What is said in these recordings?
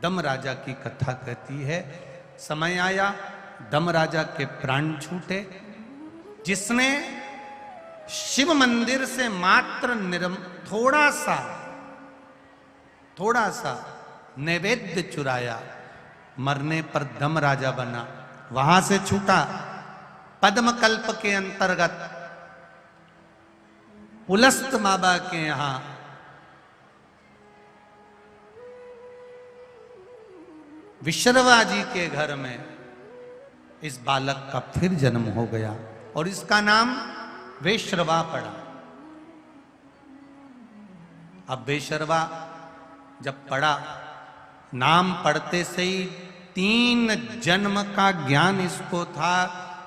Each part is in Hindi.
दम राजा की कथा कहती है। समय आया, दम राजा के प्राण छूटे, जिसने शिव मंदिर से मात्र थोड़ा सा नैवेद्य चुराया, मरने पर दम राजा बना, वहां से छूटा। पद्मकल्प के अंतर्गत पुलस्त बाबा के यहां विश्रवा जी के घर में इस बालक का फिर जन्म हो गया और इसका नाम वेश्रवा पड़ा। अब वेश्रवा जब पड़ा, नाम पढ़ते से ही 3 जन्म का ज्ञान इसको था।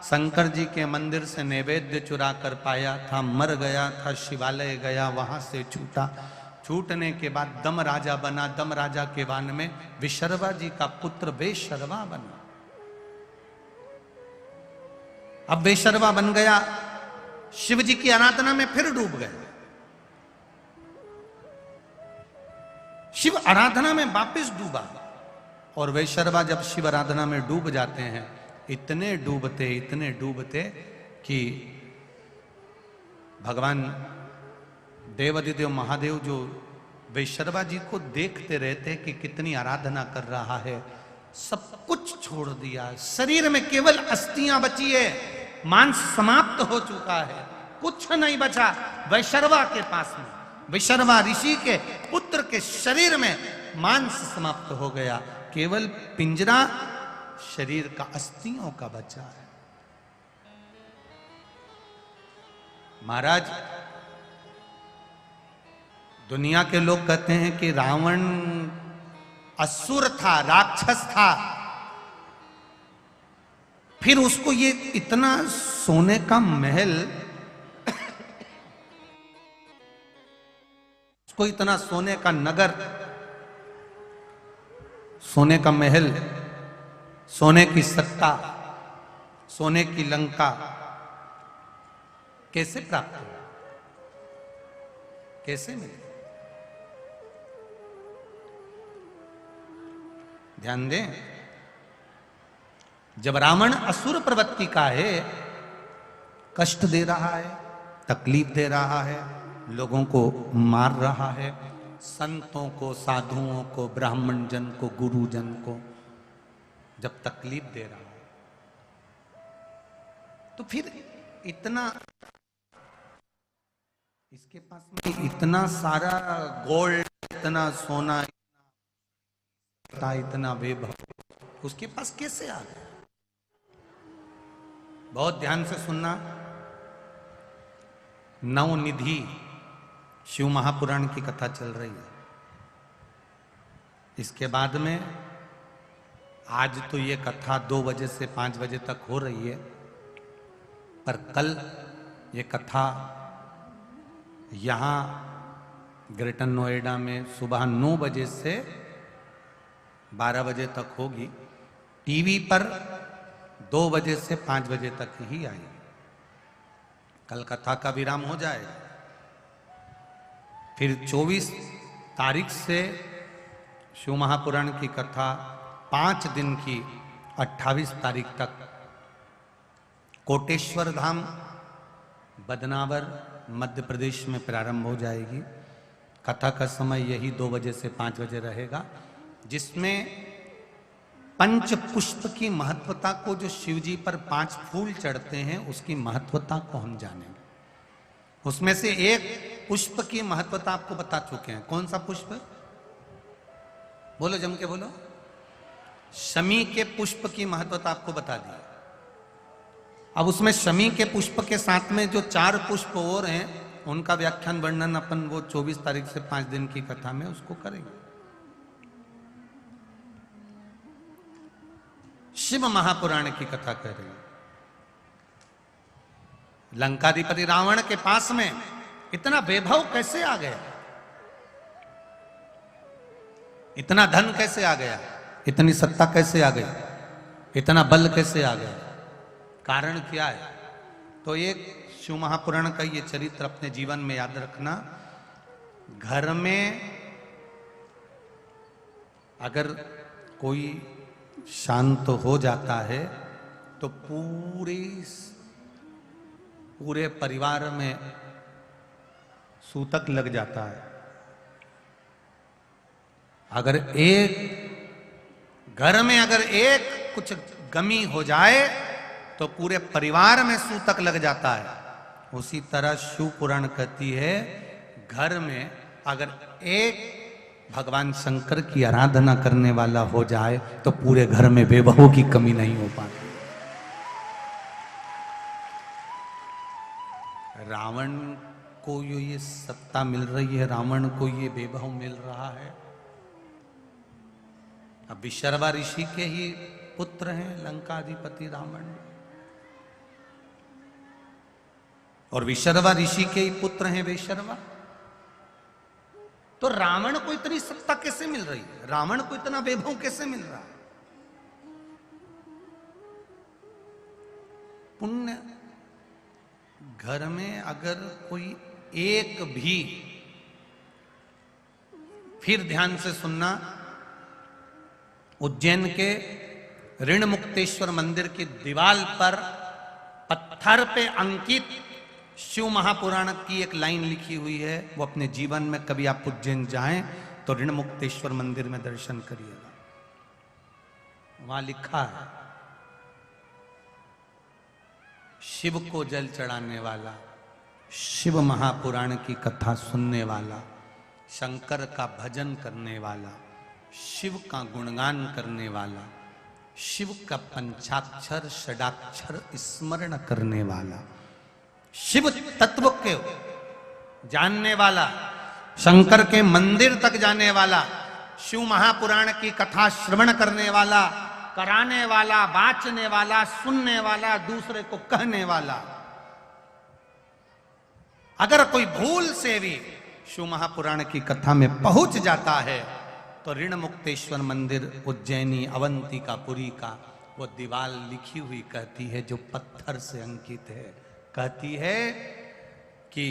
शंकर जी के मंदिर से नैवेद्य चुरा कर पाया था, मर गया था, शिवालय गया, वहां से छूटा। छूटने के बाद दम राजा बना, दम राजा के वन में विश्रवा जी का पुत्र वेश्रवा बना। अब वेश्रवा बन गया, शिव जी की आराधना में फिर डूब गया। शिव आराधना में वापस डूबा और वेश्रवा जब शिव आराधना में डूब जाते हैं, इतने डूबते कि भगवान देवादिदेव महादेव जो वेश्रवा जी को देखते रहते कि कितनी आराधना कर रहा है, सब कुछ छोड़ दिया। शरीर में केवल अस्थियां बची है, मांस समाप्त हो चुका है, कुछ नहीं बचा। वेश्रवा के पास में, विश्रवा ऋषि के पुत्र के शरीर में मांस समाप्त हो गया, केवल पिंजरा शरीर का अस्थियों का बचा है। महाराज, दुनिया के लोग कहते हैं कि रावण असुर था, राक्षस था, फिर उसको ये इतना सोने का महल, उसको इतना सोने का नगर, सोने का महल, सोने की सत्ता, सोने की लंका कैसे प्राप्त हुआ, कैसे मिले? ध्यान दें, जब रावण असुर प्रवृत्ति का है, कष्ट दे रहा है, तकलीफ दे रहा है, लोगों को मार रहा है, संतों को, साधुओं को, ब्राह्मण जन को, गुरुजन को जब तकलीफ दे रहा है, तो फिर इतना, इसके पास में इतना सारा गोल्ड, इतना सोना, इतना वैभव उसके पास कैसे आ गया? बहुत ध्यान से सुनना। नवनिधि शिव महापुराण की कथा चल रही है। इसके बाद में आज तो ये कथा 2 बजे से 5 बजे तक हो रही है, पर कल ये कथा यहाँ ग्रेटर नोएडा में सुबह 9 बजे से 12 बजे तक होगी। टीवी पर 2 बजे से 5 बजे तक ही आएगी। कल कथा का विराम हो जाएगा, फिर 24 तारीख से शिव महापुराण की कथा 5 दिन की 28 तारीख तक कोटेश्वर धाम, बदनावर, मध्य प्रदेश में प्रारंभ हो जाएगी। कथा का समय यही 2 बजे से 5 बजे रहेगा, जिसमें पंच पुष्प की महत्वता को, जो शिव जी पर 5 फूल चढ़ते हैं, उसकी महत्वता को हम जानेंगे। उसमें से एक पुष्प की महत्वता आपको बता चुके हैं। कौन सा पुष्प? बोलो, जम के बोलो। शमी के पुष्प की महत्वता आपको बता दी। अब उसमें शमी के पुष्प के साथ में जो 4 पुष्प और हैं, उनका व्याख्यान वर्णन अपन वो 24 तारीख से 5 दिन की कथा में उसको करेंगे। शिव महापुराण की कथा कह रही है। लंकाधिपति रावण के पास में इतना वैभव कैसे आ गया, इतना धन कैसे आ गया, इतनी सत्ता कैसे आ गई, इतना बल कैसे आ गया? कारण क्या है? तो एक शिव महापुराण का ये चरित्र अपने जीवन में याद रखना। घर में अगर कोई शांत हो जाता है तो पूरे परिवार में सूतक लग जाता है। अगर एक घर में अगर एक कुछ गमी हो जाए तो पूरे परिवार में सूतक लग जाता है। उसी तरह शिव पुराण कहती है घर में अगर एक भगवान शंकर की आराधना करने वाला हो जाए तो पूरे घर में बेबहों की कमी नहीं हो पाती। रावण को ये सत्ता मिल रही है, रावण को ये बेबह मिल रहा है। अब विशर्वा ऋषि के ही पुत्र हैं लंकाधिपति रावण, और विशर्वा ऋषि के ही पुत्र हैं वेशर्वा। तो रावण को इतनी सत्ता कैसे मिल रही है, रावण को इतना वैभव कैसे मिल रहा है? पुण्य घर में अगर कोई एक भी, फिर ध्यान से सुनना, उज्जैन के ऋण मुक्तेश्वर मंदिर की दीवार पर पत्थर पे अंकित शिव महापुराण की एक लाइन लिखी हुई है। वो अपने जीवन में कभी आप उज्जैन जाएं तो ऋण मुक्तेश्वर मंदिर में दर्शन करिएगा। वहां लिखा है, शिव को जल चढ़ाने वाला, शिव महापुराण की कथा सुनने वाला, शंकर का भजन करने वाला, शिव का गुणगान करने वाला, शिव का पंचाक्षर षडाक्षर स्मरण करने वाला, शिव तत्व के जानने वाला, शंकर के मंदिर तक जाने वाला, शिव महापुराण की कथा श्रवण करने वाला, कराने वाला, बाचने वाला, सुनने वाला, दूसरे को कहने वाला, अगर कोई भूल से भी शिव महापुराण की कथा में पहुंच जाता है तो ऋण मुक्तेश्वर मंदिर उज्जैनी अवंतिकापुरी का वो दीवार लिखी हुई कहती है, जो पत्थर से अंकित है, कहती है कि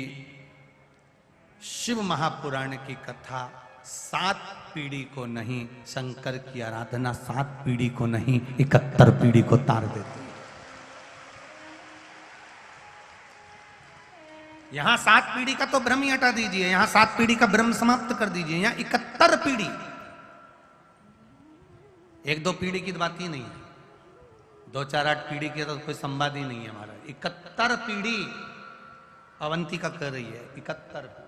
शिव महापुराण की कथा 7 पीढ़ी को नहीं, शंकर की आराधना 7 पीढ़ी को नहीं 71 पीढ़ी को तार देती है। यहां 7 पीढ़ी का तो भ्रम ही हटा दीजिए, यहां 7 पीढ़ी का भ्रम समाप्त कर दीजिए, यहां 71 पीढ़ी, 1-2 पीढ़ी की बात ही नहीं है, 2-4-8 पीढ़ी की तो कोई संवाद ही नहीं है हमारा। 71 पीढ़ी अवंतिका कर रही है, 71।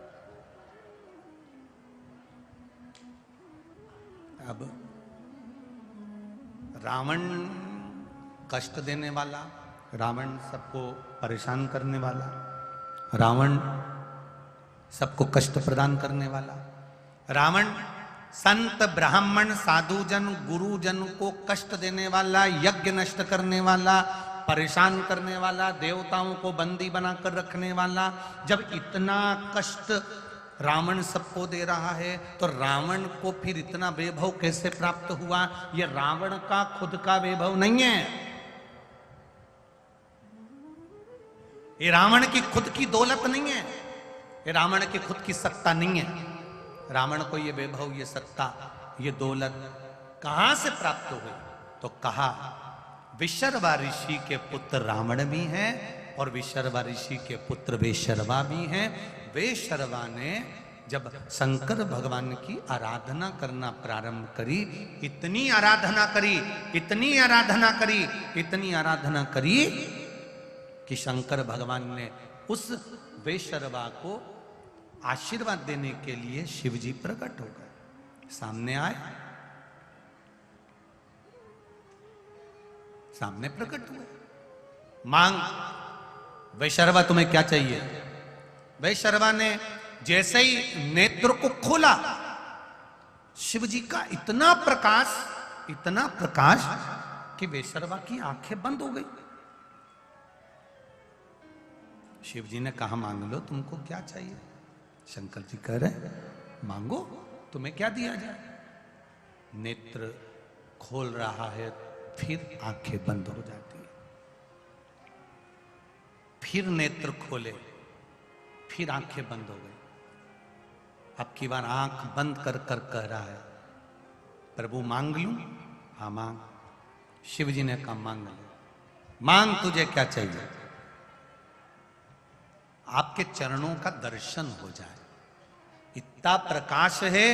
अब रावण कष्ट देने वाला, रावण सबको परेशान करने वाला, रावण सबको कष्ट प्रदान करने वाला, रावण संत ब्राह्मण साधुजन गुरुजन को कष्ट देने वाला, यज्ञ नष्ट करने वाला, परेशान करने वाला, देवताओं को बंदी बनाकर रखने वाला। जब इतना कष्ट रावण सबको दे रहा है तो रावण को फिर इतना वैभव कैसे प्राप्त हुआ? ये रावण का खुद का वैभव नहीं है, ये रावण की खुद की दौलत नहीं है, ये रावण की खुद की सत्ता नहीं है। रावण को ये वैभव, ये सत्ता, ये दौलत कहां से प्राप्त हुई? तो कहा विशर्वा ऋषि के पुत्र रावण भी हैं और विशर्वा ऋषि के पुत्र वेशर्वा भी हैं। वेशर्वा ने जब शंकर भगवान की आराधना करना प्रारंभ करी, इतनी आराधना करी, इतनी आराधना करी, इतनी आराधना करी कि शंकर भगवान ने उस वेशर्वा को आशीर्वाद देने के लिए शिवजी प्रकट हो गए, सामने आए, सामने प्रकट हुए। मांग वैशर्वा तुम्हें क्या चाहिए? वैशर्वा ने जैसे ही नेत्र को खोला, शिवजी का इतना प्रकाश कि वैशर्वा की आंखें बंद हो गई। शिवजी ने कहा मांग लो, तुमको क्या चाहिए? शंकर जी कह रहे मांगो, तुम्हें क्या दिया जाए? नेत्र खोल रहा है, फिर आंखें बंद हो जाती है, फिर नेत्र खोले, फिर आंखें बंद हो गई। अब की बार आंख बंद कर कर कह रहा है प्रभु मांग लूं? हाँ मांग। शिव जी ने कहा मांग ले, मांग तुझे क्या चाहिए। आपके चरणों का दर्शन हो जाए। इतना प्रकाश है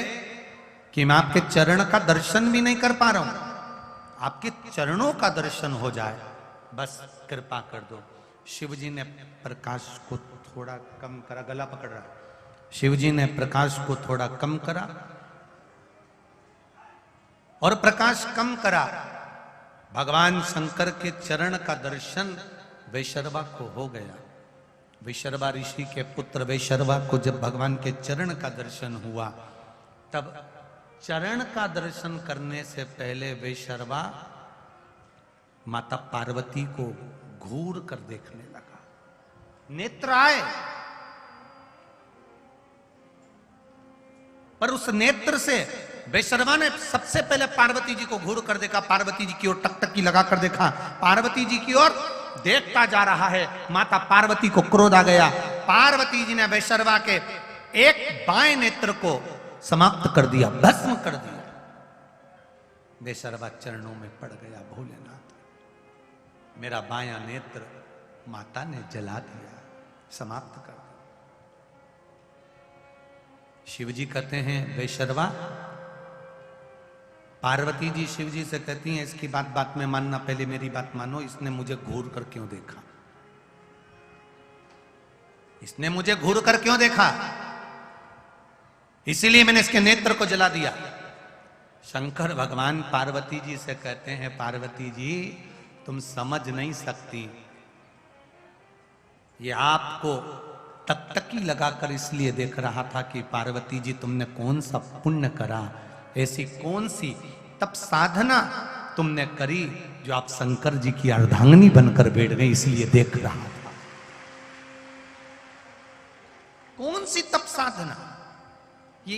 कि मैं आपके चरण का दर्शन भी नहीं कर पा रहा हूं। आपके चरणों का दर्शन हो जाए, बस कृपा कर दो। शिव जी ने प्रकाश को थोड़ा कम करा, गला पकड़ रहा। शिव जी ने प्रकाश को थोड़ा कम करा और प्रकाश कम करा। भगवान शंकर के चरण का दर्शन वैशर्वा को हो गया। वैशर्वा ऋषि के पुत्र वैशर्वा को जब भगवान के चरण का दर्शन हुआ, तब चरण का दर्शन करने से पहले वैशर्वा माता पार्वती को घूर कर देखने लगा। नेत्र आए, पर उस नेत्र से वैशर्वा ने सबसे पहले पार्वती जी को घूर कर देखा। पार्वती जी की ओर टकटकी लगा कर देखा। पार्वती जी की ओर देखता जा रहा है। माता पार्वती को क्रोध आ गया। पार्वती जी ने वैशर्वा के एक बाएं नेत्र को समाप्त कर दिया, भस्म कर दिया। वैशर्वा चरणों में पड़ गया। भोलेनाथ, मेरा बायां नेत्र माता ने जला दिया, समाप्त कर दिया। शिव जी कहते हैं वैशर्वा, पार्वती जी शिव जी से कहती हैं इसकी बात में मानना, पहले मेरी बात मानो। इसने मुझे घूर कर क्यों देखा? इसने मुझे घूर कर क्यों देखा? इसीलिए मैंने इसके नेत्र को जला दिया। शंकर भगवान पार्वती जी से कहते हैं, पार्वती जी तुम समझ नहीं सकती, ये आपको टकटकी लगाकर इसलिए देख रहा था कि पार्वती जी तुमने कौन सा पुण्य करा, ऐसी कौन सी तप साधना तुमने करी जो आप शंकर जी की अर्धांगिनी बनकर बैठ गई, इसलिए देख रहा था। कौन सी तप साधना? ये